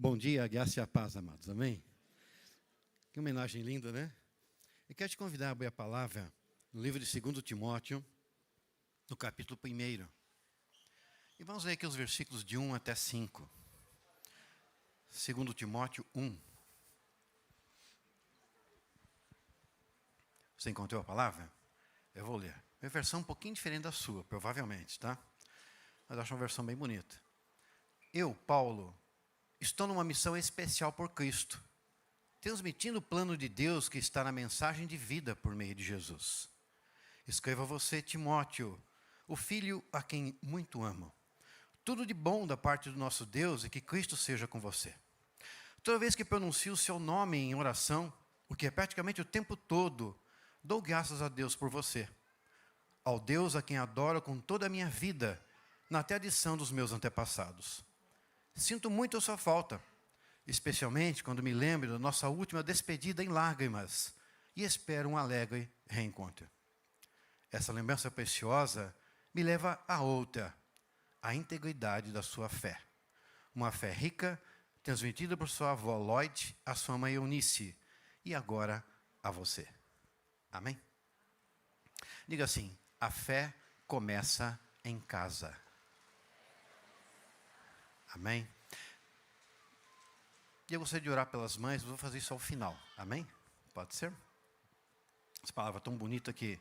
Bom dia, a graça e a paz, amados. Amém? Que homenagem linda, né? Eu quero te convidar a abrir a palavra no livro de 2 Timóteo, no capítulo 1. E vamos ler aqui os versículos de 1 até 5. 2 Timóteo 1. Você encontrou a palavra? Eu vou ler. É uma versão um pouquinho diferente da sua, provavelmente, tá? Mas eu acho uma versão bem bonita. Eu, Paulo, estou numa missão especial por Cristo, transmitindo o plano de Deus que está na mensagem de vida por meio de Jesus. Escrevo a você, Timóteo, o filho a quem muito amo. Tudo de bom da parte do nosso Deus e que Cristo seja com você. Toda vez que pronuncio o seu nome em oração, o que é praticamente o tempo todo, dou graças a Deus por você. Ao Deus a quem adoro com toda a minha vida, na tradição dos meus antepassados. Sinto muito a sua falta, especialmente quando me lembro da nossa última despedida em lágrimas e espero um alegre reencontro. Essa lembrança preciosa me leva a outra, a integridade da sua fé. Uma fé rica, transmitida por sua avó Lloyd, a sua mãe Eunice, e agora a você. Amém? Diga assim, a fé começa em casa. Amém? E eu gostaria de orar pelas mães, mas vou fazer isso ao final. Amém? Pode ser? Essa palavra tão bonita aqui,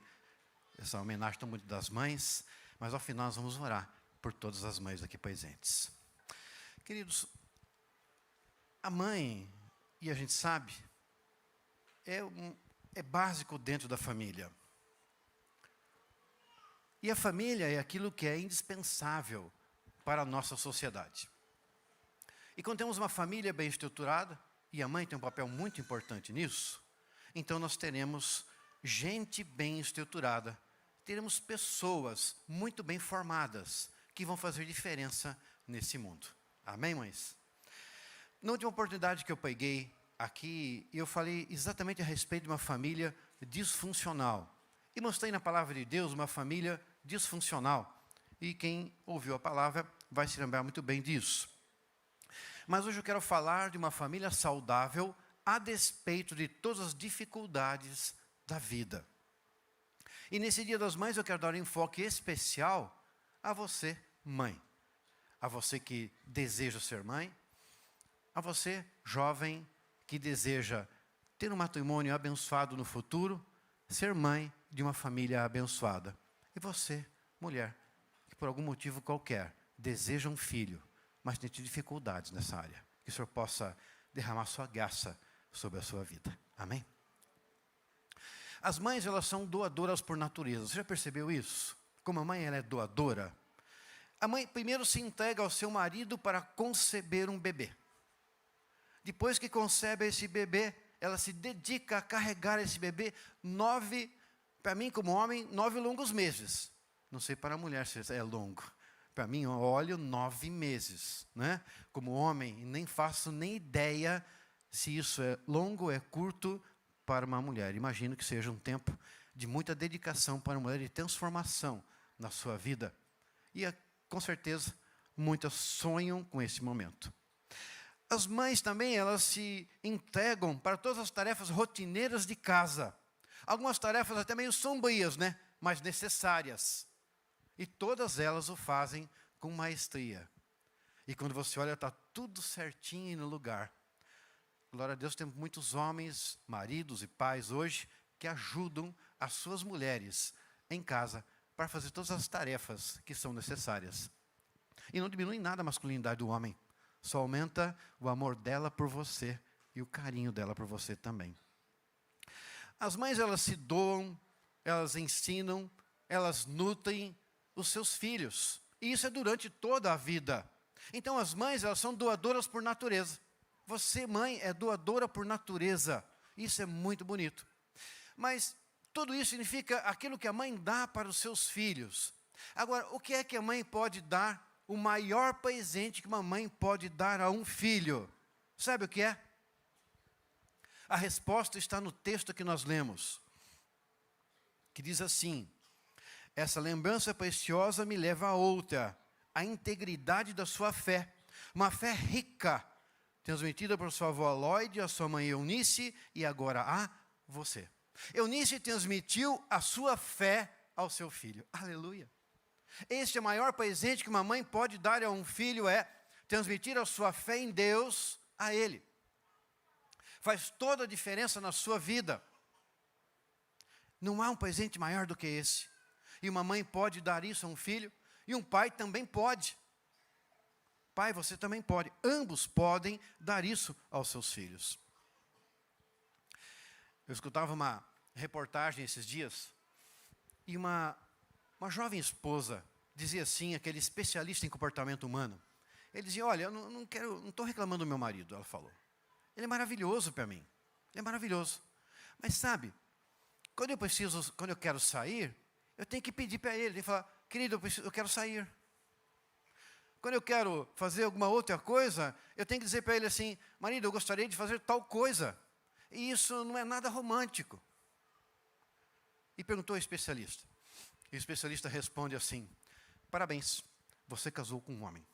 essa homenagem tão bonita das mães, mas ao final nós vamos orar por todas as mães aqui presentes. Queridos, a mãe, e a gente sabe, é básico dentro da família. E a família é aquilo que é indispensável para a nossa sociedade. E quando temos uma família bem estruturada, e a mãe tem um papel muito importante nisso, então nós teremos gente bem estruturada, teremos pessoas muito bem formadas, que vão fazer diferença nesse mundo. Amém, mães? Na última oportunidade que eu peguei aqui, eu falei exatamente a respeito de uma família disfuncional. E mostrei na palavra de Deus uma família disfuncional. E quem ouviu a palavra vai se lembrar muito bem disso. Mas hoje eu quero falar de uma família saudável a despeito de todas as dificuldades da vida. E nesse Dia das Mães eu quero dar um enfoque especial a você, mãe. A você que deseja ser mãe. A você, jovem, que deseja ter um matrimônio abençoado no futuro. Ser mãe de uma família abençoada. E você, mulher, que por algum motivo qualquer deseja um filho, mas tem dificuldades nessa área. Que o Senhor possa derramar sua graça sobre a sua vida. Amém? As mães, elas são doadoras por natureza. Você já percebeu isso? Como a mãe ela é doadora. A mãe primeiro se entrega ao seu marido para conceber um bebê. Depois que concebe esse bebê, ela se dedica a carregar esse bebê 9, para mim como homem, 9 longos meses. Não sei para a mulher se é longo. Para mim, eu olho 9 meses, né? Como homem, nem faço nem ideia se isso é longo ou é curto para uma mulher. Imagino que seja um tempo de muita dedicação para uma mulher, de transformação na sua vida. E, com certeza, muitas sonham com esse momento. As mães também, elas se entregam para todas as tarefas rotineiras de casa. Algumas tarefas até meio sombrias, né? Mas necessárias. E todas elas o fazem com maestria. E quando você olha, está tudo certinho no lugar. Glória a Deus, temos muitos homens, maridos e pais hoje, que ajudam as suas mulheres em casa para fazer todas as tarefas que são necessárias. E não diminui nada a masculinidade do homem. Só aumenta o amor dela por você e o carinho dela por você também. As mães, elas se doam, elas ensinam, elas nutrem os seus filhos. E isso é durante toda a vida. Então as mães, elas são doadoras por natureza. Você, mãe, é doadora por natureza. Isso é muito bonito. Mas tudo isso significa aquilo que a mãe dá para os seus filhos. Agora, o que é que a mãe pode dar? O maior presente que uma mãe pode dar a um filho. Sabe o que é? A resposta está no texto que nós lemos. Que diz assim: essa lembrança preciosa me leva a outra, a integridade da sua fé. Uma fé rica, transmitida por sua avó Lloyd, a sua mãe Eunice e agora a você. Eunice transmitiu a sua fé ao seu filho. Aleluia. Este é o maior presente que uma mãe pode dar a um filho, é transmitir a sua fé em Deus a ele. Faz toda a diferença na sua vida. Não há um presente maior do que esse. E uma mãe pode dar isso a um filho, e um pai também pode. Pai, você também pode. Ambos podem dar isso aos seus filhos. Eu escutava uma reportagem esses dias, e uma jovem esposa dizia assim, aquele especialista em comportamento humano. Ele dizia, olha, eu não estou reclamando do meu marido, ela falou. Ele é maravilhoso para mim. Ele é maravilhoso. Mas sabe, quando eu quero sair, eu tenho que pedir para ele. Ele fala, querido, eu quero sair. Quando eu quero fazer alguma outra coisa, eu tenho que dizer para ele assim, marido, eu gostaria de fazer tal coisa. E isso não é nada romântico. E perguntou ao especialista. E o especialista responde assim, parabéns, você casou com um homem.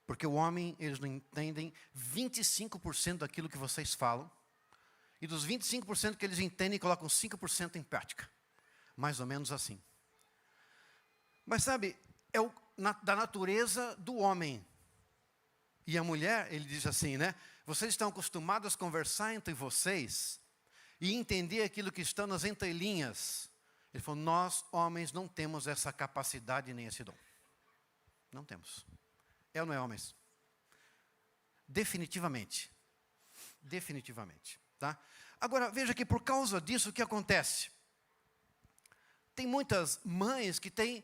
Porque o homem, eles não entendem 25% daquilo que vocês falam. E dos 25% que eles entendem, colocam 5% em prática. Mais ou menos assim. Mas sabe, é da natureza do homem. E a mulher, ele diz assim, né? Vocês estão acostumados a conversar entre vocês e entender aquilo que está nas entrelinhas. Ele falou, nós, homens, não temos essa capacidade nem esse dom. Não temos. É ou não é, homens? Definitivamente. Definitivamente. Tá? Agora, veja que por causa disso, o que acontece? Tem muitas mães que têm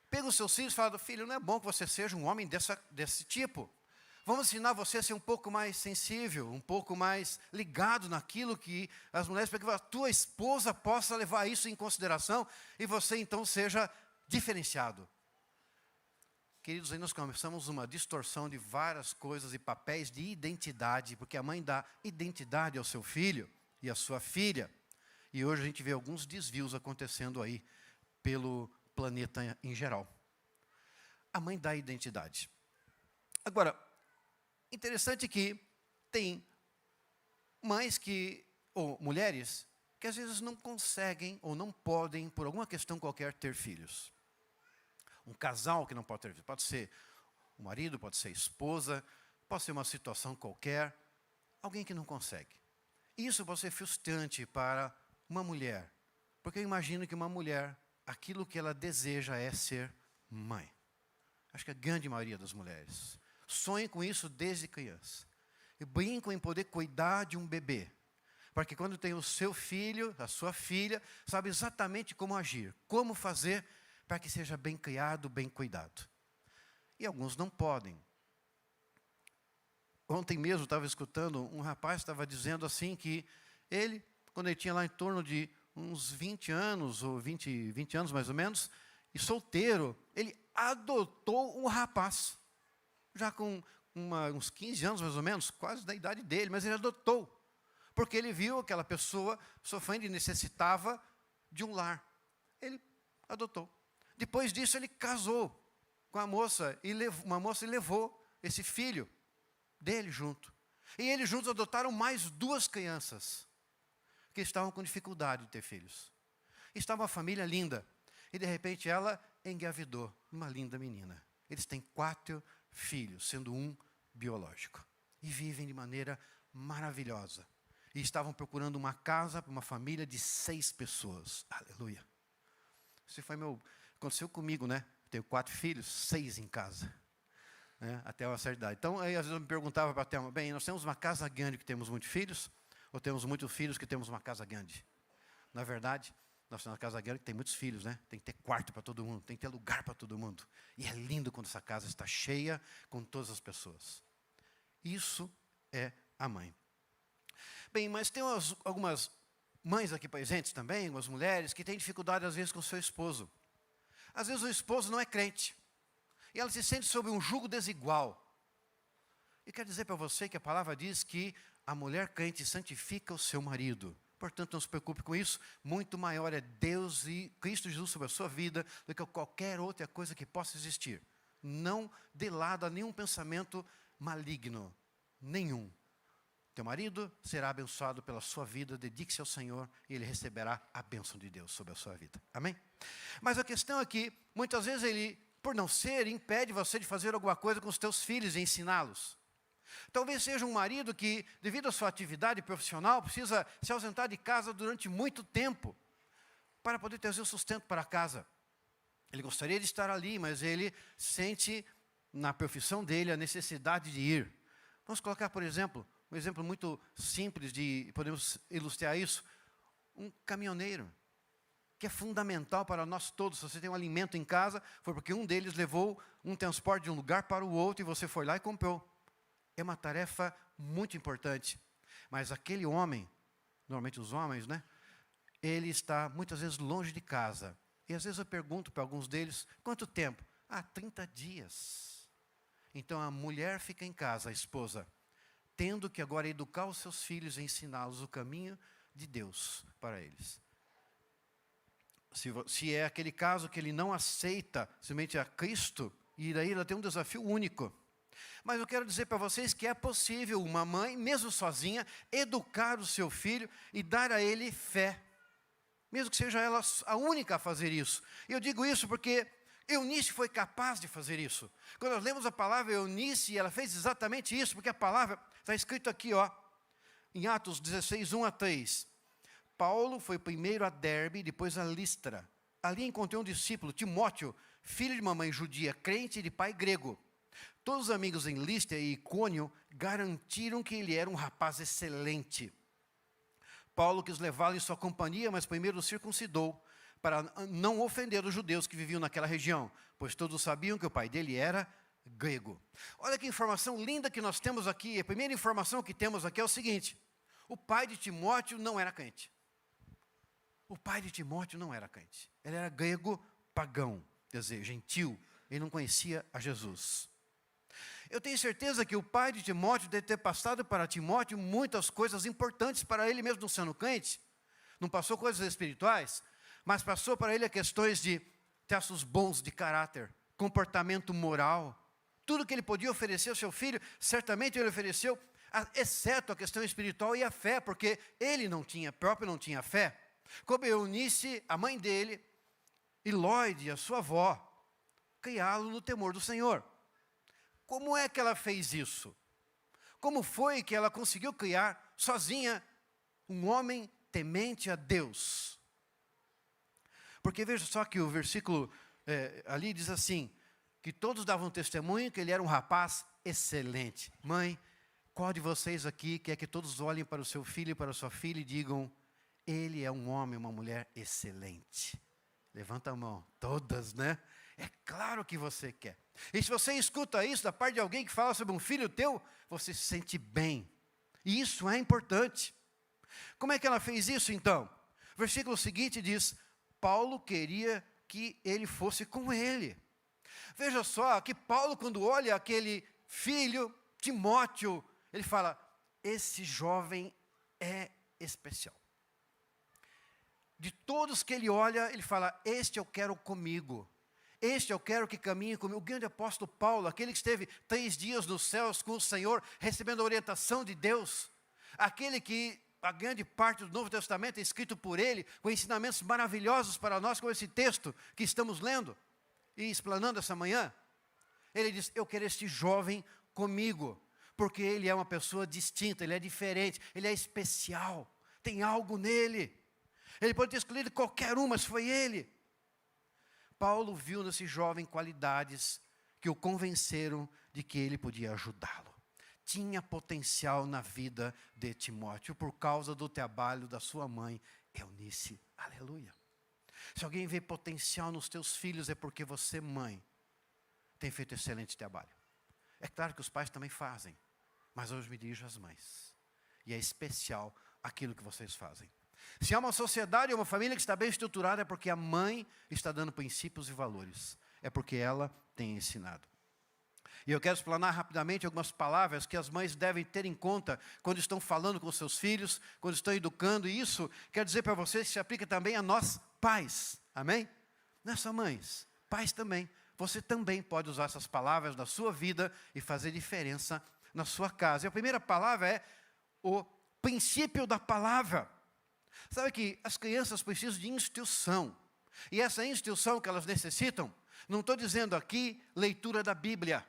pego os seus filhos e falado, filho, não é bom que você seja um homem desse tipo. Vamos ensinar você a ser um pouco mais sensível, um pouco mais ligado naquilo que as mulheres, para que a tua esposa possa levar isso em consideração e você então seja diferenciado. Queridos, aí nós começamos uma distorção de várias coisas e papéis de identidade, porque a mãe dá identidade ao seu filho e à sua filha. E hoje a gente vê alguns desvios acontecendo aí pelo planeta em geral. A mãe dá identidade. Agora, interessante que tem mães ou mulheres, que às vezes não conseguem ou não podem, por alguma questão qualquer, ter filhos. Um casal que não pode ter filhos. Pode ser o marido, pode ser a esposa, pode ser uma situação qualquer. Alguém que não consegue. Isso pode ser frustrante para uma mulher. Porque eu imagino que uma mulher, aquilo que ela deseja é ser mãe. Acho que a grande maioria das mulheres sonha com isso desde criança. E brincam em poder cuidar de um bebê. Para que quando tem o seu filho, a sua filha, sabe exatamente como agir, como fazer para que seja bem criado, bem cuidado. E alguns não podem. Ontem mesmo estava escutando, um rapaz estava dizendo assim que ele, quando ele tinha lá em torno de uns 20 anos, ou 20 anos mais ou menos, e solteiro, ele adotou um rapaz. Já com uns 15 anos mais ou menos, quase da idade dele, mas ele adotou. Porque ele viu aquela pessoa sofrendo e necessitava de um lar. Ele adotou. Depois disso ele casou com a moça, uma moça e levou esse filho dele junto. E eles juntos adotaram mais 2 crianças, que estavam com dificuldade de ter filhos. Estava uma família linda. E de repente ela engravidou uma linda menina. Eles têm 4 filhos, sendo um biológico. E vivem de maneira maravilhosa. E estavam procurando uma casa para uma família de 6 pessoas. Aleluia. Isso aconteceu comigo, né? Tenho 4 filhos, 6 em casa. Né? Até uma certa idade. Então, aí, às vezes eu me perguntava para a Thelma, bem, nós temos uma casa grande que temos muitos filhos? Ou temos muitos filhos que temos uma casa grande? Na verdade, nós temos uma casa grande que tem muitos filhos, né? Tem que ter quarto para todo mundo, tem que ter lugar para todo mundo. E é lindo quando essa casa está cheia com todas as pessoas. Isso é a mãe. Bem, mas tem algumas mães aqui presentes também, algumas mulheres, que têm dificuldade às vezes com o seu esposo. Às vezes o esposo não é crente. E ela se sente sob um jugo desigual. E quero dizer para você que a palavra diz que a mulher crente santifica o seu marido. Portanto, não se preocupe com isso. Muito maior é Deus e Cristo Jesus sobre a sua vida do que qualquer outra coisa que possa existir. Não dê lado a nenhum pensamento maligno nenhum. Teu marido será abençoado pela sua vida, dedique-se ao Senhor e ele receberá a bênção de Deus sobre a sua vida. Amém? Mas a questão é que, muitas vezes ele, por não ser, impede você de fazer alguma coisa com os teus filhos e ensiná-los. Talvez seja um marido que, devido à sua atividade profissional, precisa se ausentar de casa durante muito tempo para poder trazer o sustento para casa. Ele gostaria de estar ali, mas ele sente na profissão dele a necessidade de ir. Vamos colocar, por exemplo, um exemplo muito simples de podemos ilustrar isso. Um caminhoneiro, que é fundamental para nós todos. Se você tem um alimento em casa, foi porque um deles levou um transporte de um lugar para o outro e você foi lá e comprou. É uma tarefa muito importante. Mas aquele homem, normalmente os homens, né? Ele está muitas vezes longe de casa. E às vezes eu pergunto para alguns deles, quanto tempo? 30 dias. Então a mulher fica em casa, a esposa, tendo que agora educar os seus filhos e ensiná-los o caminho de Deus para eles. Se é aquele caso que ele não aceita somente a Cristo, e daí ela tem um desafio único. Mas eu quero dizer para vocês que é possível uma mãe, mesmo sozinha, educar o seu filho e dar a ele fé. Mesmo que seja ela a única a fazer isso. E eu digo isso porque Eunice foi capaz de fazer isso. Quando nós lemos a palavra Eunice, ela fez exatamente isso, porque a palavra está escrito aqui, em Atos 16, 1-3. Paulo foi primeiro a Derbe, depois a Listra. Ali encontrei um discípulo, Timóteo, filho de mamãe judia, crente e de pai grego. Todos os amigos em Listra e Icônio garantiram que ele era um rapaz excelente. Paulo quis levá-lo em sua companhia, mas primeiro o circuncidou, para não ofender os judeus que viviam naquela região, pois todos sabiam que o pai dele era grego. Olha que informação linda que nós temos aqui. A primeira informação que temos aqui é o seguinte: o pai de Timóteo não era crente. O pai de Timóteo não era crente. Ele era grego pagão, quer dizer, gentil. Ele não conhecia a Jesus. Eu tenho certeza que o pai de Timóteo deve ter passado para Timóteo muitas coisas importantes para ele mesmo não sendo crente. Não passou coisas espirituais, mas passou para ele questões de traços bons de caráter, comportamento moral. Tudo que ele podia oferecer ao seu filho, certamente ele ofereceu, exceto a questão espiritual e a fé, porque ele não tinha fé. Como Eunice, a mãe dele, e Lloyd, a sua avó, criá-lo no temor do Senhor. Como é que ela fez isso? Como foi que ela conseguiu criar sozinha um homem temente a Deus? Porque veja só que o versículo ali diz assim, que todos davam testemunho que ele era um rapaz excelente. Mãe, qual de vocês aqui quer que todos olhem para o seu filho e para a sua filha e digam, ele é um homem, uma mulher excelente? Levanta a mão, todas, né? É claro que você quer. E se você escuta isso da parte de alguém que fala sobre um filho teu, você se sente bem. E isso é importante. Como é que ela fez isso então? O versículo seguinte diz, Paulo queria que ele fosse com ele. Veja só, que Paulo, quando olha aquele filho, Timóteo, ele fala, esse jovem é especial. De todos que ele olha, ele fala, este eu quero comigo. Este eu quero que caminhe comigo. O grande apóstolo Paulo, aquele que esteve 3 dias nos céus com o Senhor, recebendo a orientação de Deus. Aquele que a grande parte do Novo Testamento é escrito por ele, com ensinamentos maravilhosos para nós, como esse texto que estamos lendo e explanando essa manhã. Ele diz, eu quero este jovem comigo, porque ele é uma pessoa distinta, ele é diferente, ele é especial, tem algo nele. Ele pode ter escolhido qualquer um, mas foi ele. Paulo viu nesse jovem qualidades que o convenceram de que ele podia ajudá-lo. Tinha potencial na vida de Timóteo por causa do trabalho da sua mãe, Eunice. Aleluia. Se alguém vê potencial nos teus filhos é porque você, mãe, tem feito excelente trabalho. É claro que os pais também fazem, mas hoje me dirijo às mães. E é especial aquilo que vocês fazem. Se há uma sociedade ou uma família que está bem estruturada, é porque a mãe está dando princípios e valores. É porque ela tem ensinado. E eu quero explanar rapidamente algumas palavras que as mães devem ter em conta quando estão falando com seus filhos, quando estão educando. E isso quer dizer para vocês que se aplica também a nós pais. Amém? Não é só mães, pais também. você também pode usar essas palavras na sua vida e fazer diferença na sua casa. E a primeira palavra é o princípio da palavra. Sabe que as crianças precisam de instrução. E essa instrução que elas necessitam, não estou dizendo aqui leitura da Bíblia.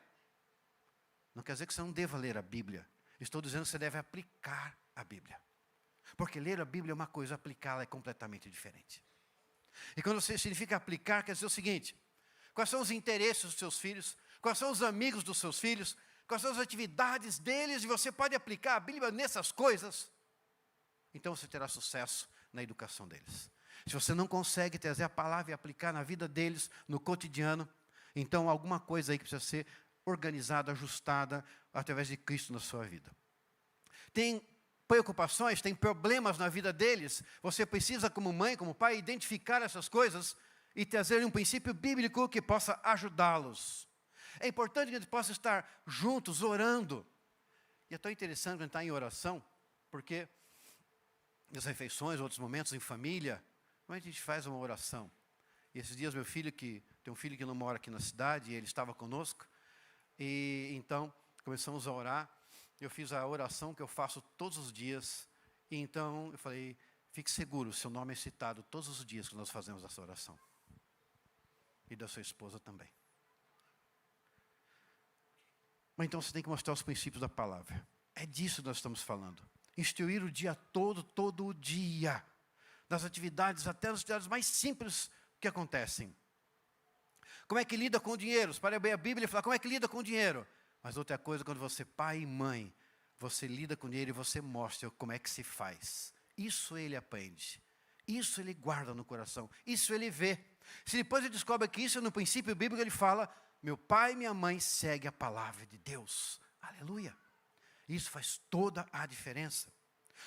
Não quer dizer que você não deva ler a Bíblia. Estou dizendo que você deve aplicar a Bíblia. Porque ler a Bíblia é uma coisa, aplicá-la é completamente diferente. E quando você significa aplicar, quer dizer o seguinte: quais são os interesses dos seus filhos? Quais são os amigos dos seus filhos? Quais são as atividades deles? E você pode aplicar a Bíblia nessas coisas. Então você terá sucesso na educação deles. Se você não consegue trazer a palavra e aplicar na vida deles, no cotidiano, então alguma coisa aí que precisa ser organizada, ajustada, através de Cristo na sua vida. Tem preocupações, tem problemas na vida deles, você precisa, como mãe, como pai, identificar essas coisas e trazer um princípio bíblico que possa ajudá-los. É importante que a gente possa estar juntos, orando. E é tão interessante quando está em oração, porque nas refeições, outros momentos em família, como a gente faz uma oração? E esses dias meu filho, tem um filho que não mora aqui na cidade, e ele estava conosco, e então começamos a orar. Eu fiz a oração que eu faço todos os dias. E então eu falei, fique seguro, seu nome é citado todos os dias que nós fazemos essa oração. E da sua esposa também. Mas então você tem que mostrar os princípios da palavra. É disso que nós estamos falando. Instruir o dia todo o dia. Das atividades, até das atividades mais simples que acontecem. Como é que lida com o dinheiro? Você para abrir a Bíblia e falar, como é que lida com o dinheiro? Mas outra coisa, quando você, pai e mãe, você lida com ele e você mostra como é que se faz. Isso ele aprende. Isso ele guarda no coração. Isso ele vê. Se depois ele descobre que isso é no princípio bíblico, ele fala, meu pai e minha mãe seguem a palavra de Deus. Aleluia. Isso faz toda a diferença.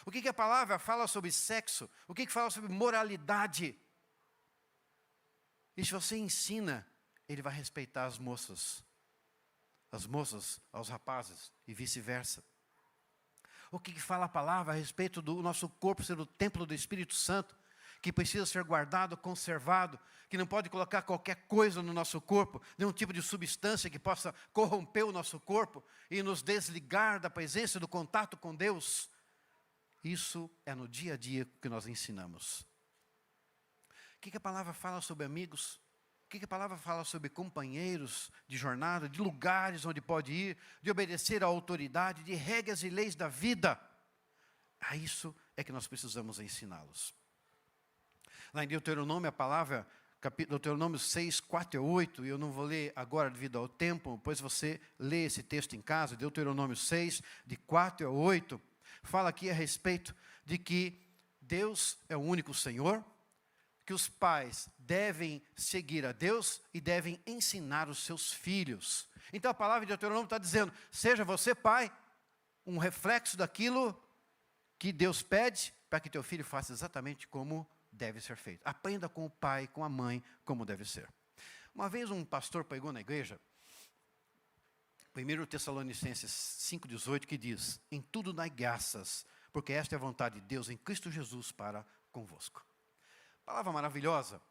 O que a palavra fala sobre sexo? O que fala sobre moralidade? E se você ensina, ele vai respeitar as moças aos rapazes e vice-versa. O que fala a palavra a respeito do nosso corpo ser o templo do Espírito Santo, que precisa ser guardado, conservado, que não pode colocar qualquer coisa no nosso corpo, nenhum tipo de substância que possa corromper o nosso corpo e nos desligar da presença, do contato com Deus. Isso é no dia a dia que nós ensinamos. O que a palavra fala sobre amigos? O que a palavra fala sobre companheiros de jornada, de lugares onde pode ir, de obedecer à autoridade, de regras e leis da vida? A isso é que nós precisamos ensiná-los. Lá em Deuteronômio, a palavra, Deuteronômio 6, 4 e 8, e eu não vou ler agora devido ao tempo, depois você lê esse texto em casa, Deuteronômio 6, de 4 a 8, fala aqui a respeito de que Deus é o único Senhor, que os pais devem seguir a Deus e devem ensinar os seus filhos. Então a palavra de Deuteronômio está dizendo, seja você, pai, um reflexo daquilo que Deus pede, para que teu filho faça exatamente como deve ser feito. Aprenda com o pai, com a mãe, como deve ser. Uma vez um pastor pregou na igreja, 1 Tessalonicenses 5,18, que diz, em tudo dai graças, porque esta é a vontade de Deus em Cristo Jesus para convosco. Palavra maravilhosa.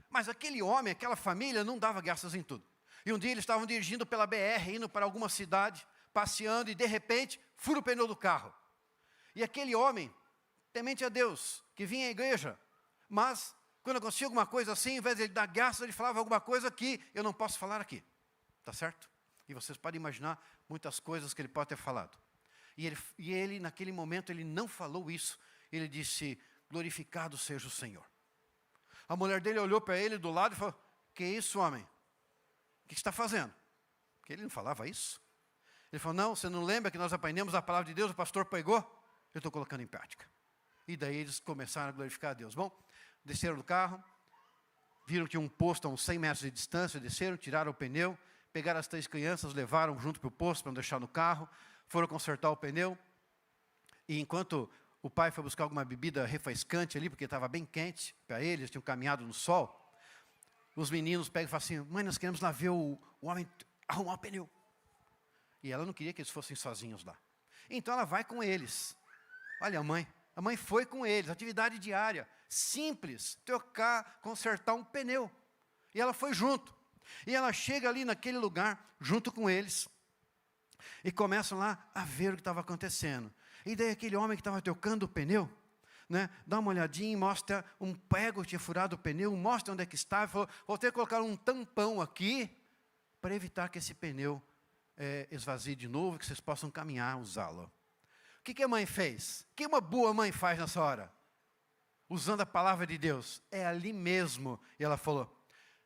Mas aquele homem, aquela família, não dava graças em tudo. E um dia eles estavam dirigindo pela BR, indo para alguma cidade, passeando, e de repente, fura o pneu do carro. E aquele homem, temente a Deus, que vinha à igreja, mas quando acontecia alguma coisa assim, ao invés de ele dar graças, ele falava alguma coisa que eu não posso falar aqui. Tá certo? E vocês podem imaginar muitas coisas que ele pode ter falado. E ele, naquele momento, ele não falou isso. Ele disse, glorificado seja o Senhor. A mulher dele olhou para ele do lado e falou, que isso, homem? O que você está fazendo? Porque ele não falava isso. Ele falou, não, você não lembra que nós aprendemos a palavra de Deus, o pastor pregou? Eu estou colocando em prática. E daí eles começaram a glorificar a Deus. Bom, desceram do carro, viram que tinha um posto a uns 100 metros de distância, desceram, tiraram o pneu, pegaram as 3 crianças, levaram junto para o posto para não deixar no carro, foram consertar o pneu, e enquanto o pai foi buscar alguma bebida refrescante ali, porque estava bem quente para eles, tinham caminhado no sol, os meninos pegam e falam assim, mãe, nós queremos lá ver o homem arrumar o pneu. E ela não queria que eles fossem sozinhos lá. Então ela vai com eles. Olha a mãe foi com eles, atividade diária, simples, trocar, consertar um pneu. E ela foi junto. E ela chega ali naquele lugar, junto com eles, e começam lá a ver o que estava acontecendo. E daí aquele homem que estava trocando o pneu, né, dá uma olhadinha e mostra um prego que tinha furado o pneu, mostra onde é que estava, e falou, vou ter que colocar um tampão aqui, para evitar que esse pneu esvazie de novo, que vocês possam caminhar, usá-lo. O que a mãe fez? O que uma boa mãe faz nessa hora? Usando a palavra de Deus. É ali mesmo. E ela falou,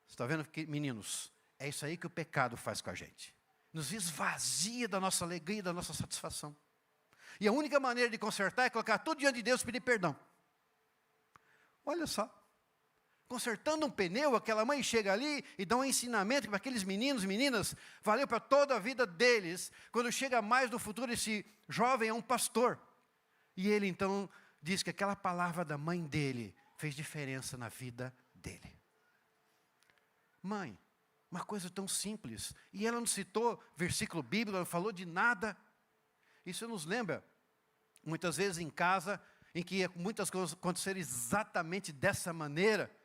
você está vendo, meninos? É isso aí que o pecado faz com a gente. Nos esvazia da nossa alegria, da nossa satisfação. E a única maneira de consertar é colocar tudo diante de Deus e pedir perdão. Olha só. Consertando um pneu, aquela mãe chega ali e dá um ensinamento para aqueles meninos e meninas, valeu para toda a vida deles. Quando chega mais no futuro, esse jovem é um pastor. E ele então diz que aquela palavra da mãe dele fez diferença na vida dele. Mãe, uma coisa tão simples. E ela não citou versículo bíblico, ela não falou de nada. Isso nos lembra, muitas vezes em casa, em que muitas coisas aconteceram exatamente dessa maneira.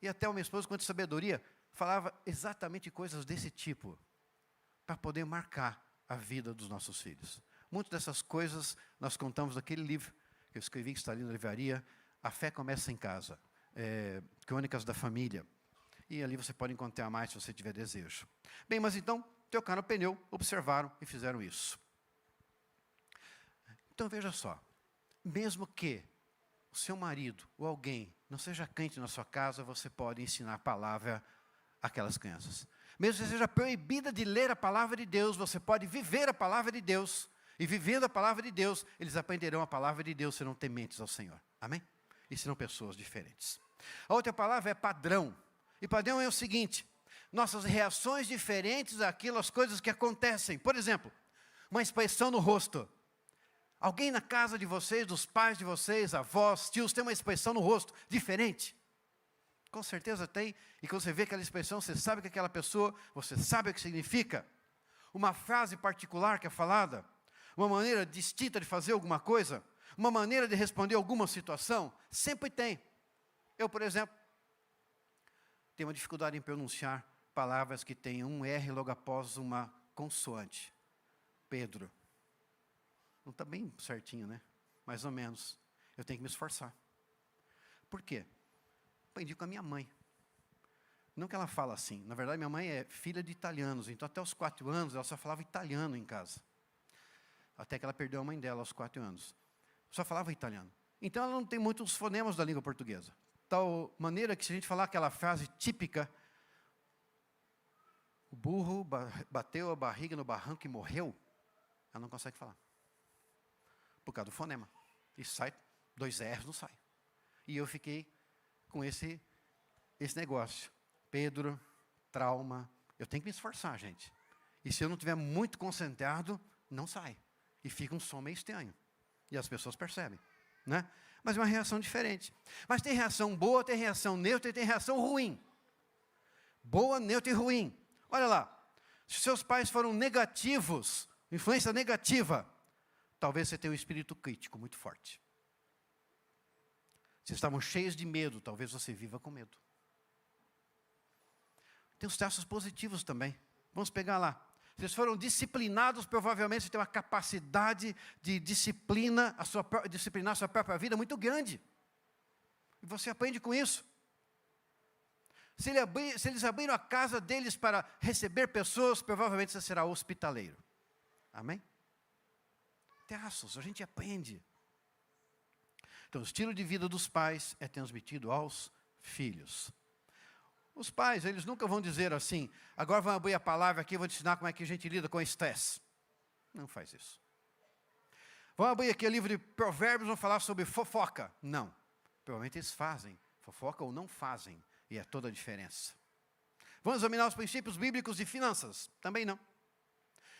E até o meu esposo, com muita sabedoria, falava exatamente coisas desse tipo, para poder marcar a vida dos nossos filhos. Muitas dessas coisas nós contamos naquele livro que eu escrevi, que está ali na livraria, A Fé Começa em Casa, Crônicas da Família. E ali você pode encontrar mais, se você tiver desejo. Bem, mas então, trocaram o pneu, observaram e fizeram isso. Então, veja só, mesmo que o seu marido ou alguém não seja crente na sua casa, você pode ensinar a palavra àquelas crianças. Mesmo que seja proibida de ler a palavra de Deus, você pode viver a palavra de Deus. E vivendo a palavra de Deus, eles aprenderão a palavra de Deus, serão tementes ao Senhor. Amém? E serão pessoas diferentes. A outra palavra é padrão. E padrão é o seguinte, nossas reações diferentes àquilo, às coisas que acontecem. Por exemplo, uma expressão no rosto. Alguém na casa de vocês, dos pais de vocês, avós, tios, tem uma expressão no rosto diferente? Com certeza tem. E quando você vê aquela expressão, você sabe que aquela pessoa, você sabe o que significa. Uma frase particular que é falada, uma maneira distinta de fazer alguma coisa, uma maneira de responder alguma situação, sempre tem. Eu, por exemplo, tenho uma dificuldade em pronunciar palavras que têm um R logo após uma consoante. Pedro. Não está bem certinho, né? Mais ou menos. Eu tenho que me esforçar. Por quê? Aprendi com a minha mãe. Não que ela fala assim. Na verdade, minha mãe é filha de italianos. Então, até os 4 anos, ela só falava italiano em casa. Até que ela perdeu a mãe dela aos 4 anos. Só falava italiano. Então, ela não tem muitos fonemas da língua portuguesa. Tal maneira que se a gente falar aquela frase típica, o burro bateu a barriga no barranco e morreu, ela não consegue falar. Por causa do fonema. E sai, 2 R's não sai. E eu fiquei com esse negócio. Pedro, trauma. Eu tenho que me esforçar, gente. E se eu não estiver muito concentrado, não sai. E fica um som meio estranho. E as pessoas percebem. Né? Mas é uma reação diferente. Mas tem reação boa, tem reação neutra e tem reação ruim. Boa, neutra e ruim. Olha lá. Se seus pais foram negativos, influência negativa, talvez você tenha um espírito crítico muito forte. Se estavam cheios de medo, talvez você viva com medo. Tem os traços positivos também. Vamos pegar lá. Se eles foram disciplinados, provavelmente você tem uma capacidade de disciplinar a sua própria vida muito grande. E você aprende com isso. Se eles abriram a casa deles para receber pessoas, provavelmente você será hospitaleiro. Amém? Traços, a gente aprende. Então, o estilo de vida dos pais é transmitido aos filhos. Os pais, eles nunca vão dizer assim, agora vamos abrir a palavra aqui, vou te ensinar como é que a gente lida com estresse. Não faz isso. Vamos abrir aqui o livro de Provérbios, vamos falar sobre fofoca. Não. Provavelmente eles fazem fofoca ou não fazem, e é toda a diferença. Vamos examinar os princípios bíblicos de finanças. Também não.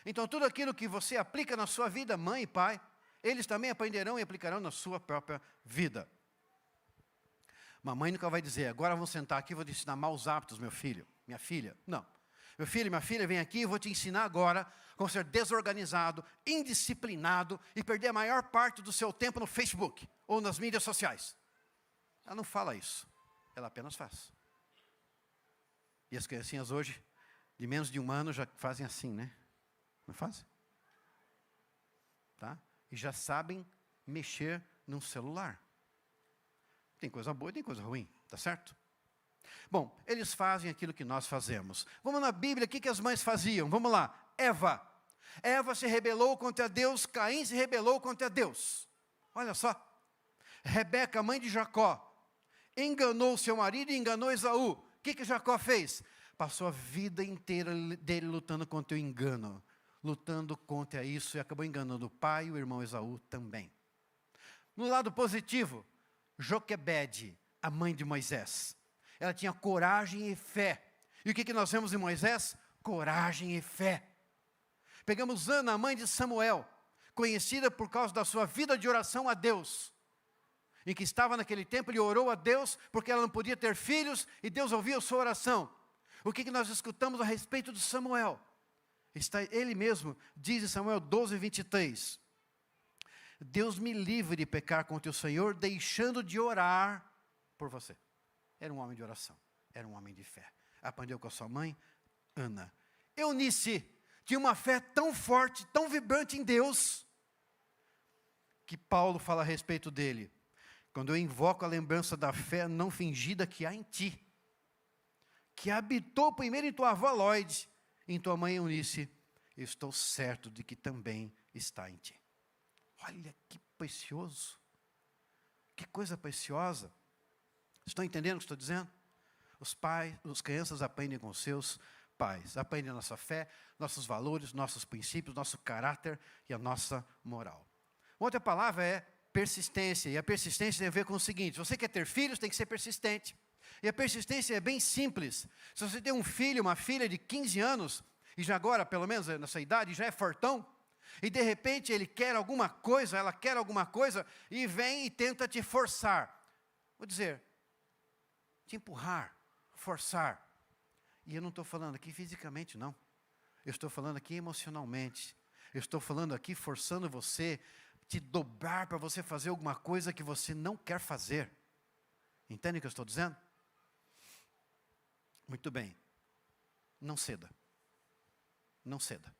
Então, tudo aquilo que você aplica na sua vida, mãe e pai, eles também aprenderão e aplicarão na sua própria vida. Mamãe nunca vai dizer, agora vamos sentar aqui e vou te ensinar maus hábitos, meu filho, minha filha. Não. Meu filho, minha filha, vem aqui e vou te ensinar agora como ser desorganizado, indisciplinado e perder a maior parte do seu tempo no Facebook ou nas mídias sociais. Ela não fala isso. Ela apenas faz. E as criancinhas hoje, de menos de 1 ano, já fazem assim, né? Não fazem? Tá? E já sabem mexer num celular. Tem coisa boa e tem coisa ruim, tá certo? Bom, eles fazem aquilo que nós fazemos. Vamos na Bíblia, o que as mães faziam? Vamos lá. Eva. Eva se rebelou contra Deus, Caim se rebelou contra Deus. Olha só. Rebeca, mãe de Jacó, enganou seu marido e enganou Esaú. O que Jacó fez? Passou a vida inteira dele lutando contra o engano. Lutando contra isso e acabou enganando o pai e o irmão Esaú também. No lado positivo, Joquebede, a mãe de Moisés. Ela tinha coragem e fé. E o que nós vemos em Moisés? Coragem e fé. Pegamos Ana, a mãe de Samuel, conhecida por causa da sua vida de oração a Deus. Em que estava naquele tempo, ele orou a Deus, porque ela não podia ter filhos, e Deus ouvia a sua oração. O que nós escutamos a respeito de Samuel? Ele mesmo diz em Samuel 12, 23. Deus me livre de pecar contra o Senhor, deixando de orar por você. Era um homem de oração, era um homem de fé. Aprendeu com a sua mãe, Ana. Eunice tinha uma fé tão forte, tão vibrante em Deus, que Paulo fala a respeito dele. Quando eu invoco a lembrança da fé não fingida que há em ti, que habitou primeiro em tua avó Lloyd, em tua mãe Eunice, eu estou certo de que também está em ti. Olha que precioso, que coisa preciosa. Estão entendendo o que estou dizendo? Os pais, as crianças aprendem com seus pais, aprendem a nossa fé, nossos valores, nossos princípios, nosso caráter e a nossa moral. Outra palavra é persistência, e a persistência tem a ver com o seguinte: se você quer ter filhos, tem que ser persistente. E a persistência é bem simples. Se você tem um filho, uma filha de 15 anos, e já agora, pelo menos nessa idade, já é fortão, e de repente ele quer alguma coisa, ela quer alguma coisa, e vem e tenta te forçar. Vou dizer, te empurrar, forçar. E eu não estou falando aqui fisicamente, não. Eu estou falando aqui emocionalmente. Eu estou falando aqui forçando você, te dobrar para você fazer alguma coisa que você não quer fazer. Entende o que eu estou dizendo? Muito bem. Não ceda. Não ceda.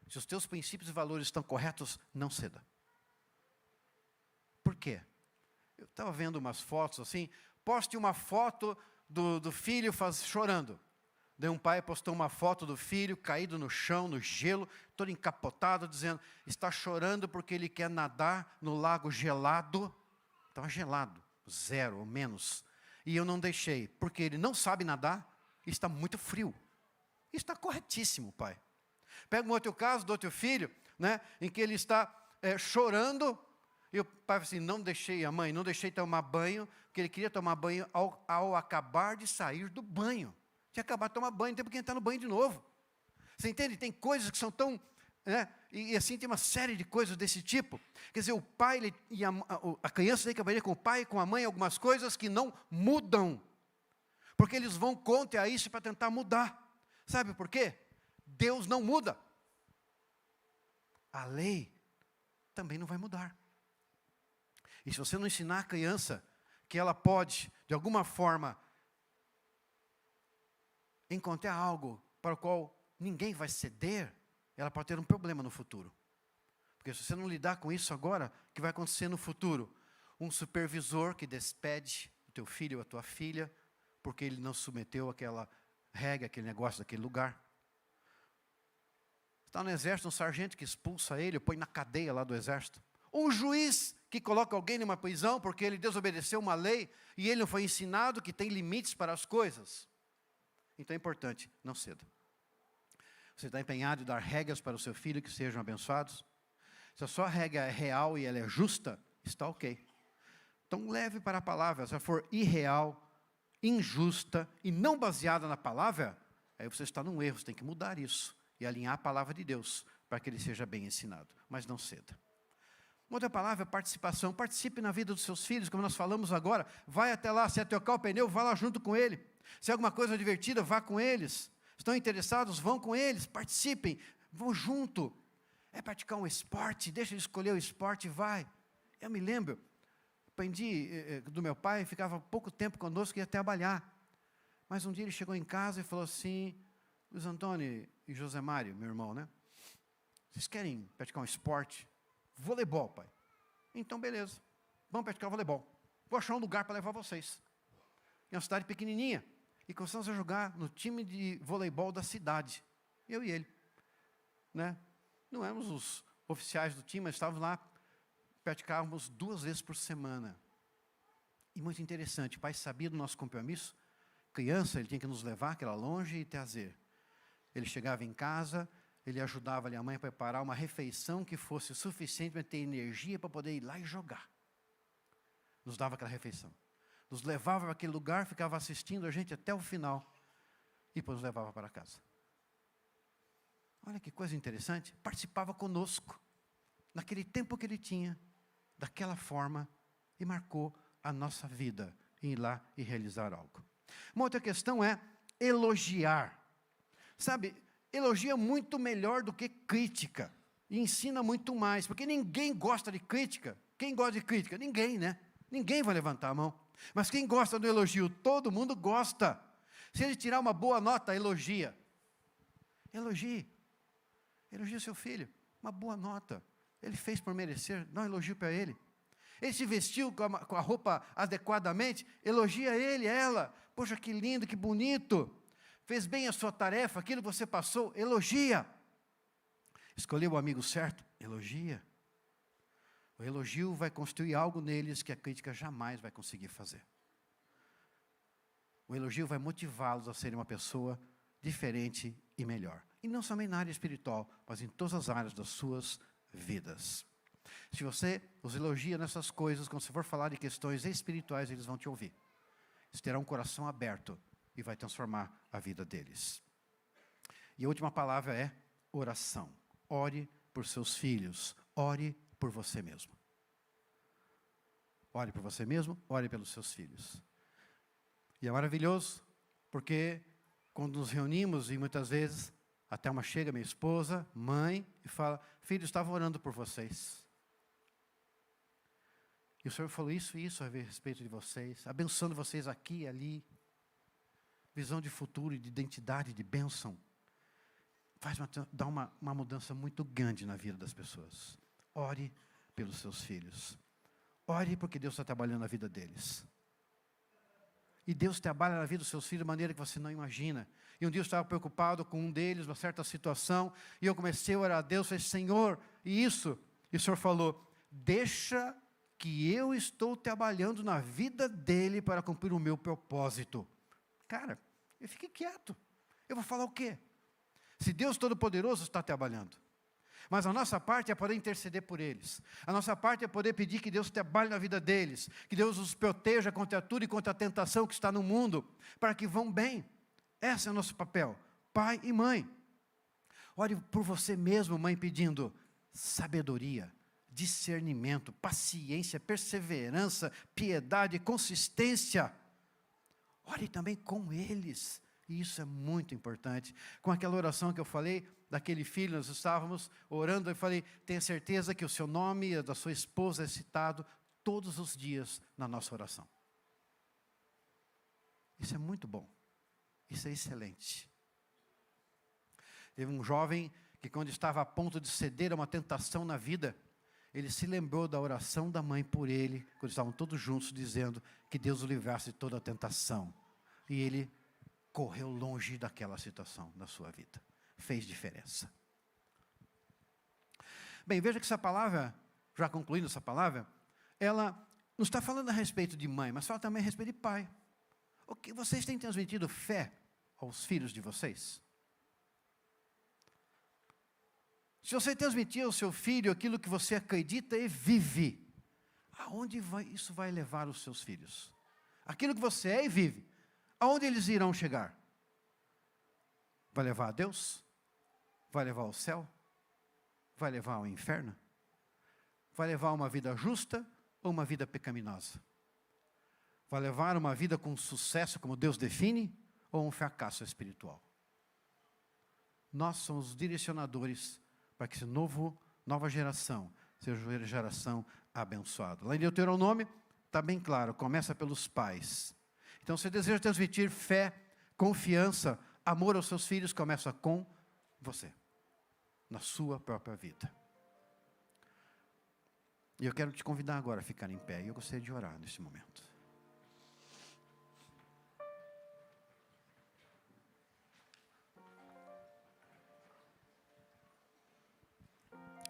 Se os teus princípios e valores estão corretos, não ceda. Por quê? Eu estava vendo umas fotos assim, poste uma foto do filho chorando. Daí um pai postou uma foto do filho caído no chão, no gelo, todo encapotado, dizendo, está chorando porque ele quer nadar no lago gelado. Estava gelado, 0 ou menos. E eu não deixei, porque ele não sabe nadar e está muito frio. Está corretíssimo, pai. Pega um outro caso do outro filho, né, em que ele está chorando, e o pai fala assim, não deixei, a mãe, não deixei tomar banho, porque ele queria tomar banho ao acabar de sair do banho. Tinha acabado de tomar banho, não tem por que entrar no banho de novo. Você entende? Tem coisas que são tão... né, e assim tem uma série de coisas desse tipo. Quer dizer, o pai e a criança tem que aprender com o pai e com a mãe algumas coisas que não mudam. Porque eles vão contra isso para tentar mudar. Sabe por quê? Deus não muda. A lei também não vai mudar. E se você não ensinar a criança que ela pode, de alguma forma, encontrar algo para o qual ninguém vai ceder, ela pode ter um problema no futuro. Porque se você não lidar com isso agora, o que vai acontecer no futuro? Um supervisor que despede o teu filho ou a tua filha, porque ele não submeteu aquela regra, aquele negócio daquele lugar. Está no exército, um sargento que expulsa ele, põe na cadeia lá do exército. Um juiz que coloca alguém numa prisão porque ele desobedeceu uma lei e ele não foi ensinado que tem limites para as coisas. Então é importante, não ceda. Você está empenhado em dar regras para o seu filho que sejam abençoados? Se a sua regra é real e ela é justa, está ok. Então leve para a palavra. Se ela for irreal, injusta e não baseada na palavra, aí você está num erro, você tem que mudar isso e alinhar a palavra de Deus para que ele seja bem ensinado. Mas não ceda. Uma outra palavra é participação. Participe na vida dos seus filhos, como nós falamos agora. Vai até lá, se é trocar o pneu, vá lá junto com ele. Se é alguma coisa divertida, vá com eles. Estão interessados, vão com eles, participem, vão junto. É praticar um esporte, deixa ele escolher o esporte e vai. Eu me lembro, aprendi do meu pai, ficava pouco tempo conosco e ia trabalhar. Mas um dia ele chegou em casa e falou assim, Luiz Antônio e José Mário, meu irmão, né? Vocês querem praticar um esporte? Voleibol, pai. Então, beleza. Vamos praticar voleibol. Vou achar um lugar para levar vocês. É uma cidade pequenininha. E começamos a jogar no time de voleibol da cidade. Eu e ele. Né? Não éramos os oficiais do time, mas estávamos lá, praticávamos 2 vezes por semana. E muito interessante, o pai sabia do nosso compromisso. Criança, ele tinha que nos levar, que era longe, e trazer. Ele chegava em casa, ele ajudava a mãe a preparar uma refeição que fosse suficiente para ter energia para poder ir lá e jogar. Nos dava aquela refeição. Nos levava para aquele lugar, ficava assistindo a gente até o final. E depois nos levava para casa. Olha que coisa interessante. Participava conosco. Naquele tempo que ele tinha. Daquela forma. E marcou a nossa vida. Em ir lá e realizar algo. Uma outra questão é elogiar. Sabe, elogio é muito melhor do que crítica. E ensina muito mais. Porque ninguém gosta de crítica. Quem gosta de crítica? Ninguém, né? Ninguém vai levantar a mão. Mas quem gosta do elogio? Todo mundo gosta. Se ele tirar uma boa nota, elogia. Elogie. Elogie o seu filho. Uma boa nota. Ele fez por merecer. Dá um elogio para ele. Ele se vestiu com a roupa adequadamente. Elogia ele, ela. Poxa, que lindo, que bonito. Fez bem a sua tarefa. Aquilo que você passou, elogia. Escolheu o amigo certo, elogia. O elogio vai construir algo neles que a crítica jamais vai conseguir fazer. O elogio vai motivá-los a serem uma pessoa diferente e melhor. E não somente na área espiritual, mas em todas as áreas das suas vidas. Se você os elogia nessas coisas, quando você for falar de questões espirituais, eles vão te ouvir. Você terá um coração aberto e vai transformar a vida deles. E a última palavra é oração. Ore por seus filhos. Ore por você mesmo. Ore por você mesmo, ore pelos seus filhos. E é maravilhoso, porque quando nos reunimos, e muitas vezes, até uma chega, minha esposa, mãe, e fala, filho, estava orando por vocês. E o Senhor falou isso e isso a respeito de vocês, abençoando vocês aqui e ali. Visão de futuro, de identidade, de bênção. Dá uma mudança muito grande na vida das pessoas. Ore pelos seus filhos. Ore porque Deus está trabalhando na vida deles. E Deus trabalha na vida dos seus filhos de maneira que você não imagina. E um dia eu estava preocupado com um deles, uma certa situação, e eu comecei a orar a Deus, falei, Senhor, e isso? E o Senhor falou, deixa que eu estou trabalhando na vida dele para cumprir o meu propósito. Cara, eu fiquei quieto. Eu vou falar o quê? Se Deus Todo-Poderoso está trabalhando. Mas a nossa parte é poder interceder por eles. A nossa parte é poder pedir que Deus trabalhe na vida deles. Que Deus os proteja contra tudo e contra a tentação que está no mundo. Para que vão bem. Esse é o nosso papel. Pai e mãe. Ore por você mesmo, mãe, pedindo sabedoria, discernimento, paciência, perseverança, piedade, consistência. Ore também com eles. E isso é muito importante. Com aquela oração que eu falei, daquele filho, nós estávamos orando, eu falei, tenha certeza que o seu nome e da sua esposa é citado todos os dias na nossa oração. Isso é muito bom. Isso é excelente. Teve um jovem que quando estava a ponto de ceder a uma tentação na vida, ele se lembrou da oração da mãe por ele, quando estavam todos juntos, dizendo que Deus o livrasse de toda a tentação. E ele correu longe daquela situação na sua vida. Fez diferença. Bem, veja que essa palavra, já concluindo essa palavra, ela não está falando a respeito de mãe, mas fala também a respeito de pai. O que vocês têm transmitido fé aos filhos de vocês? Se você transmitir ao seu filho aquilo que você acredita e vive, aonde isso vai levar os seus filhos? Aquilo que você é e vive, aonde eles irão chegar? Vai levar a Deus? Vai levar ao céu? Vai levar ao inferno? Vai levar uma vida justa ou uma vida pecaminosa? Vai levar uma vida com sucesso, como Deus define, ou um fracasso espiritual? Nós somos os direcionadores para que essa nova geração seja uma geração abençoada. Lá em Deuteronômio, está bem claro, começa pelos pais. Então, você deseja transmitir fé Confiança, amor aos seus filhos começa com você, na sua própria vida. E eu quero te convidar agora a ficar em pé. E eu gostaria de orar nesse momento.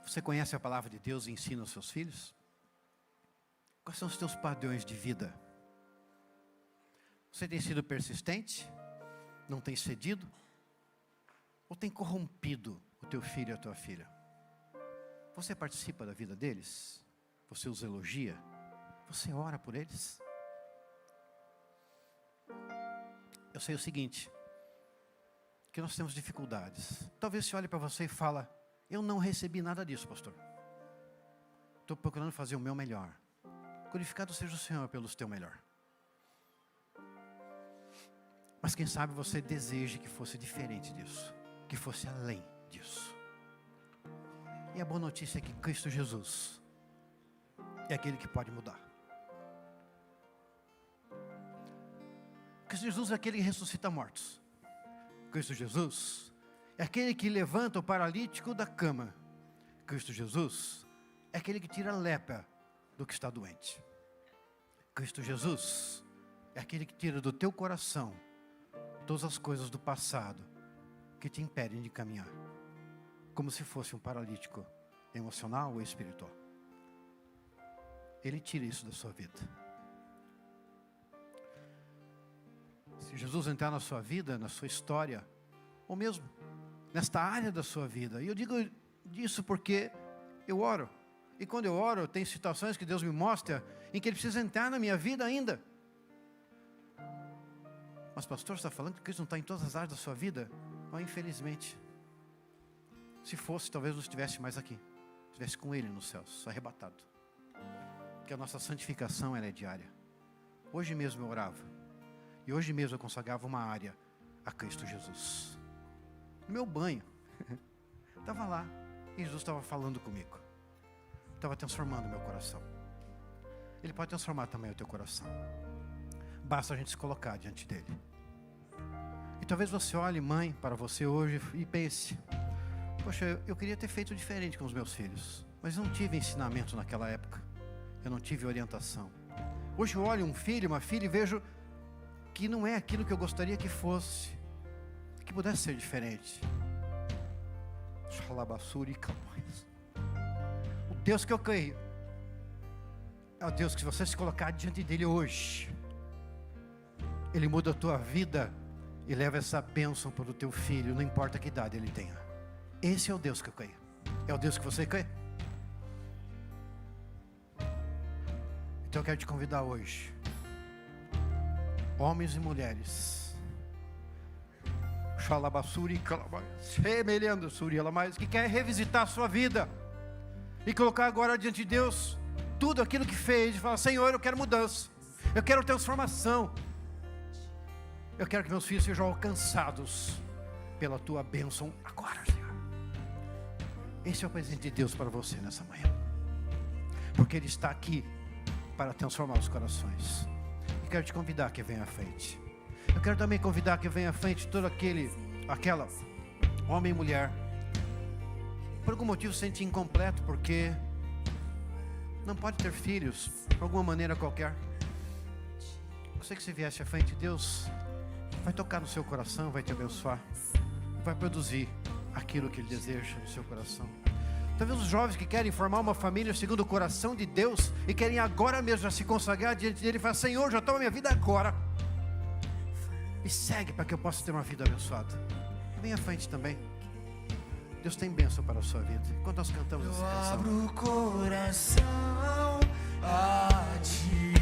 Você conhece a palavra de Deus e ensina aos seus filhos? Quais são os teus padrões de vida? Você tem sido persistente? Não tem cedido? Ou tem corrompido o teu filho e a tua filha? Você participa da vida deles? Você os elogia? Você ora por eles? Eu sei o seguinte, que nós temos dificuldades. Talvez você olhe para você e fala: eu não recebi nada disso, pastor. Estou procurando fazer o meu melhor. Glorificado seja o Senhor pelo teu melhor. Mas quem sabe você deseja que fosse diferente disso, que fosse além disso. E a boa notícia é que Cristo Jesus é aquele que pode mudar. Cristo Jesus é aquele que ressuscita mortos. Cristo Jesus é aquele que levanta o paralítico da cama. Cristo Jesus é aquele que tira a lepra do que está doente. Cristo Jesus é aquele que tira do teu coração todas as coisas do passado que te impedem de caminhar, como se fosse um paralítico emocional ou espiritual. Ele tira isso da sua vida. Se Jesus entrar na sua vida, na sua história, ou mesmo nesta área da sua vida, e eu digo isso porque eu oro, e quando eu oro, tem situações que Deus me mostra em que Ele precisa entrar na minha vida ainda. Mas pastor, você está falando que Cristo não está em todas as áreas da sua vida? Oh, infelizmente. Se fosse, talvez não estivesse mais aqui. Estivesse com Ele nos céus, arrebatado. Porque a nossa santificação, ela é diária. Hoje mesmo eu orava. E hoje mesmo eu consagrava uma área a Cristo Jesus. No meu banho. Estava lá. E Jesus estava falando comigo. Estava transformando o meu coração. Ele pode transformar também o teu coração. Basta a gente se colocar diante dele. E talvez você olhe, mãe, para você hoje e pense: poxa, eu queria ter feito diferente com os meus filhos, mas não tive ensinamento naquela época. Eu não tive orientação. Hoje eu olho um filho, uma filha e vejo que não é aquilo que eu gostaria que fosse, que pudesse ser diferente. O Deus que eu creio é o Deus que, se você se colocar diante dele hoje, Ele muda a tua vida e leva essa bênção para o teu filho, não importa que idade ele tenha. Esse é o Deus que eu creio. É o Deus que você crê? Então eu quero te convidar hoje, homens e mulheres, que quer revisitar a sua vida e colocar agora diante de Deus tudo aquilo que fez, e falar: Senhor, eu quero mudança, eu quero transformação, eu quero que meus filhos sejam alcançados pela tua bênção agora, Senhor. Esse é o presente de Deus para você nessa manhã, porque Ele está aqui para transformar os corações. E quero te convidar que venha à frente. Eu quero também convidar que venha à frente todo aquela homem e mulher, por algum motivo se sente incompleto, porque não pode ter filhos, por alguma maneira qualquer. Eu sei que se viesse à frente, Deus vai tocar no seu coração, vai te abençoar, vai produzir aquilo que Ele deseja no seu coração. Talvez os jovens que querem formar uma família segundo o coração de Deus e querem agora mesmo já se consagrar diante dele e falar: Senhor, já toma minha vida agora, me segue para que eu possa ter uma vida abençoada. Vem à frente também. Deus tem bênção para a sua vida. Enquanto nós cantamos essa canção, eu abro o coração a ti.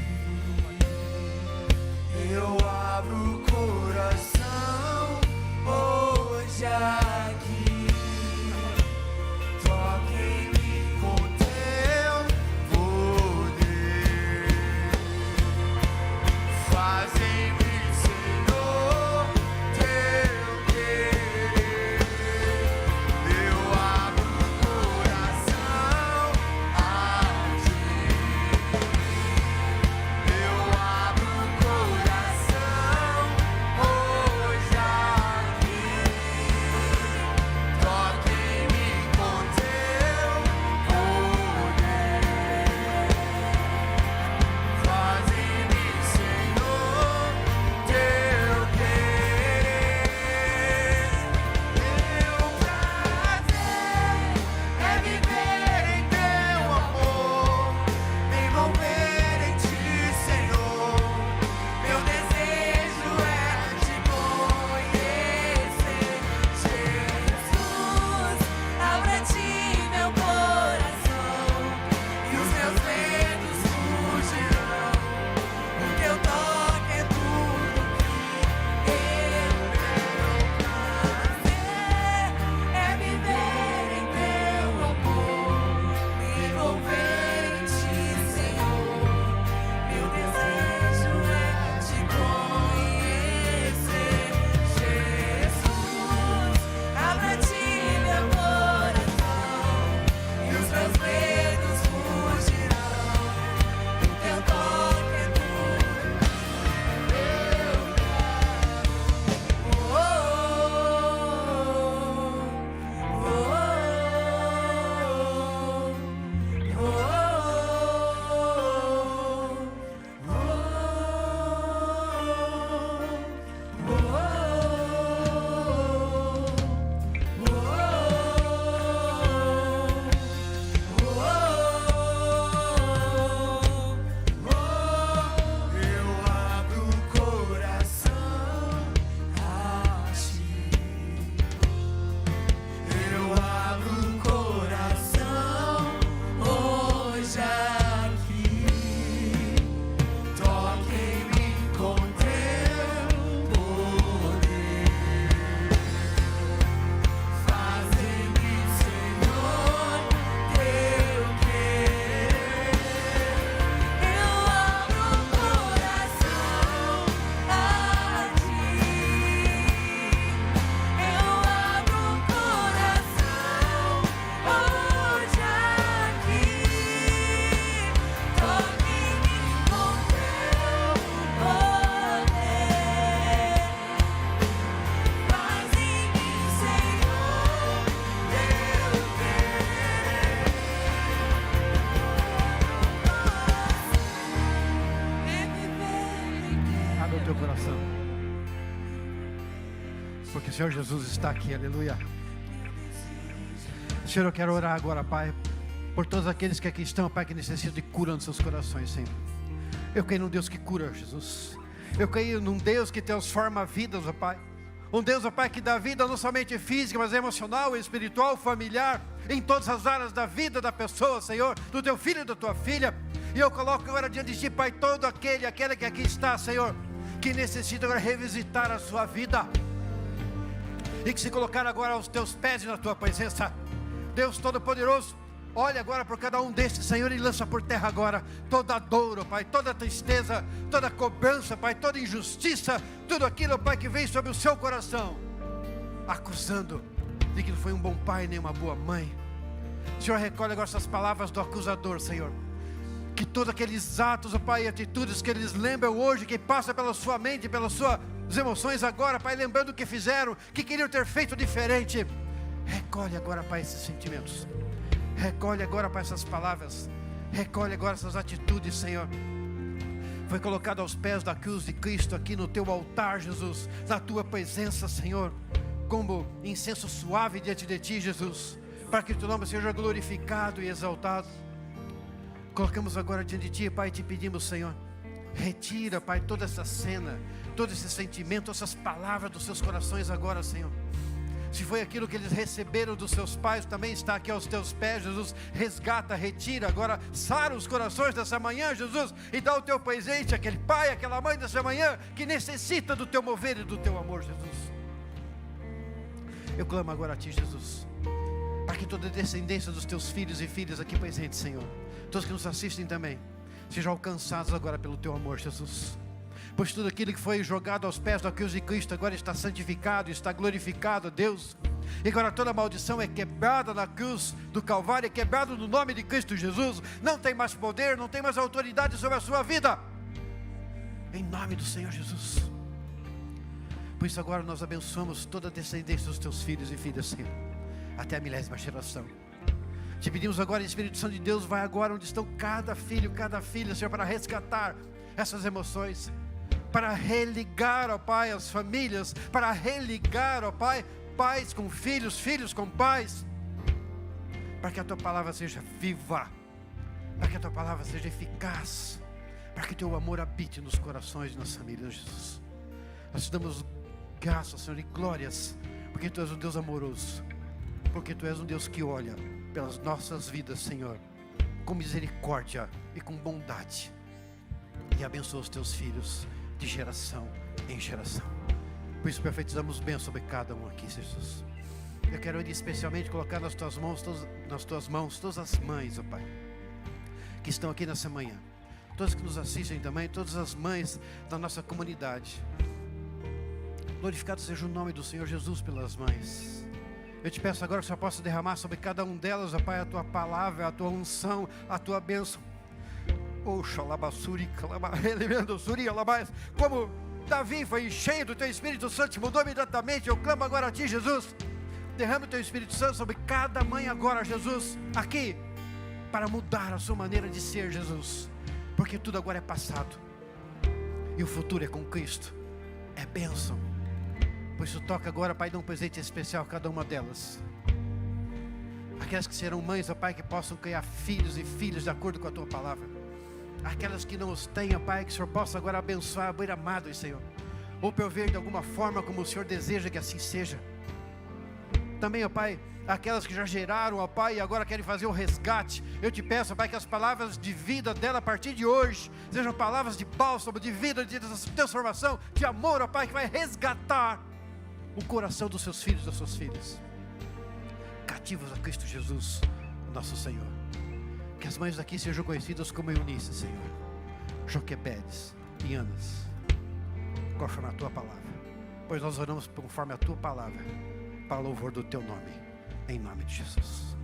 Eu abro o coração hoje aqui. Toque em mim com teu poder. Faz em mim, Senhor, teu querer. Eu abro o coração a ti. Eu abro o coração hoje. Senhor Jesus está aqui, aleluia. Senhor, eu quero orar agora, Pai, por todos aqueles que aqui estão, Pai, que necessitam de cura nos seus corações, Senhor. Eu creio num Deus que cura, Jesus. Eu creio num Deus que transforma vidas, ó Pai. Um Deus, ó Pai, que dá vida não somente física, mas emocional, espiritual, familiar, em todas as áreas da vida da pessoa, Senhor, do teu filho e da tua filha. E eu coloco agora diante de ti, Pai, todo aquela que aqui está, Senhor, que necessita agora revisitar a sua vida, e que se colocar agora aos teus pés e na tua presença. Deus Todo-Poderoso, olha agora por cada um destes, Senhor, e lança por terra agora toda dor, ó Pai, toda tristeza, toda cobrança, Pai, toda injustiça, tudo aquilo, ó Pai, que vem sobre o seu coração, acusando de que não foi um bom pai nem uma boa mãe. Senhor, recolhe agora essas palavras do acusador, Senhor, que todos aqueles atos, ó Pai, e atitudes que eles lembram hoje, que passa pela sua mente, pelas suas emoções agora, Pai, lembrando o que fizeram, que queriam ter feito diferente, recolhe agora, Pai, esses sentimentos. Recolhe agora, Pai, essas palavras. Recolhe agora essas atitudes, Senhor. Foi colocado aos pés da cruz de Cristo aqui no teu altar, Jesus, na tua presença, Senhor, como incenso suave diante de ti, Jesus, para que o teu nome seja glorificado e exaltado. Colocamos agora diante de ti, Pai, e te pedimos, Senhor, retira, Pai, toda essa cena, todo esse sentimento, essas palavras dos seus corações agora, Senhor. Se foi aquilo que eles receberam dos seus pais, também está aqui aos teus pés, Jesus. Resgata, retira, agora sara os corações dessa manhã, Jesus, e dá o teu presente àquele pai, àquela mãe dessa manhã, que necessita do teu mover e do teu amor, Jesus. Eu clamo agora a ti, Jesus, para que toda a descendência dos teus filhos e filhas aqui presentes, Senhor, todos que nos assistem também, sejam alcançados agora pelo teu amor, Jesus. Pois tudo aquilo que foi jogado aos pés da cruz de Cristo agora está santificado, está glorificado a Deus. E agora toda maldição é quebrada na cruz do Calvário, é quebrado no nome de Cristo Jesus. Não tem mais poder, não tem mais autoridade sobre a sua vida, em nome do Senhor Jesus. Por isso agora nós abençoamos toda a descendência dos teus filhos e filhas, Senhor, até a 1000ª geração. Te pedimos agora, Espírito Santo de Deus, vai agora onde estão cada filho, cada filha, Senhor, para resgatar essas emoções, para religar, ó Pai, as famílias, para religar, ó Pai, pais com filhos, filhos com pais, para que a Tua palavra seja viva, para que a Tua palavra seja eficaz, para que Teu amor habite nos corações e nas famílias, Jesus. Nós te damos graças, Senhor, e glórias, porque Tu és um Deus amoroso, porque Tu és um Deus que olha pelas nossas vidas, Senhor, com misericórdia e com bondade, e abençoa os Teus filhos de geração em geração. Por isso profetizamos bem sobre cada um aqui, Jesus. Eu quero especialmente colocar nas Tuas mãos, todas as mães, ó Pai, que estão aqui nessa manhã, todas que nos assistem também, todas as mães da nossa comunidade. Glorificado seja o nome do Senhor Jesus pelas mães. Eu te peço agora que o Senhor possa derramar sobre cada um delas, ó Pai, a Tua palavra, a Tua unção, a Tua bênção. Como Davi foi cheio do Teu Espírito Santo, mudou imediatamente. Eu clamo agora a Ti, Jesus. Derrame o Teu Espírito Santo sobre cada mãe agora, Jesus, aqui, para mudar a sua maneira de ser, Jesus, porque tudo agora é passado e o futuro é com Cristo, é bênção. Por isso toca agora, Pai, dá um presente especial a cada uma delas, aquelas que serão mães, ó Pai, que possam criar filhos e filhas de acordo com a Tua palavra, aquelas que não os tenham, Pai, que o Senhor possa agora abençoar, abrir amados, Senhor, ou prover de alguma forma como o Senhor deseja que assim seja. Também, ó Pai, aquelas que já geraram, ó Pai, e agora querem fazer o resgate, eu te peço, ó Pai, que as palavras de vida dela a partir de hoje sejam palavras de bálsamo, de vida, de transformação, de amor, ó Pai, que vai resgatar o coração dos seus filhos e das suas filhas, cativos a Cristo Jesus, nosso Senhor. Que as mães daqui sejam conhecidas como Eunice, Senhor, Joquebedes e Anas, conforme a Tua palavra, pois nós oramos conforme a Tua palavra, para louvor do Teu nome, em nome de Jesus.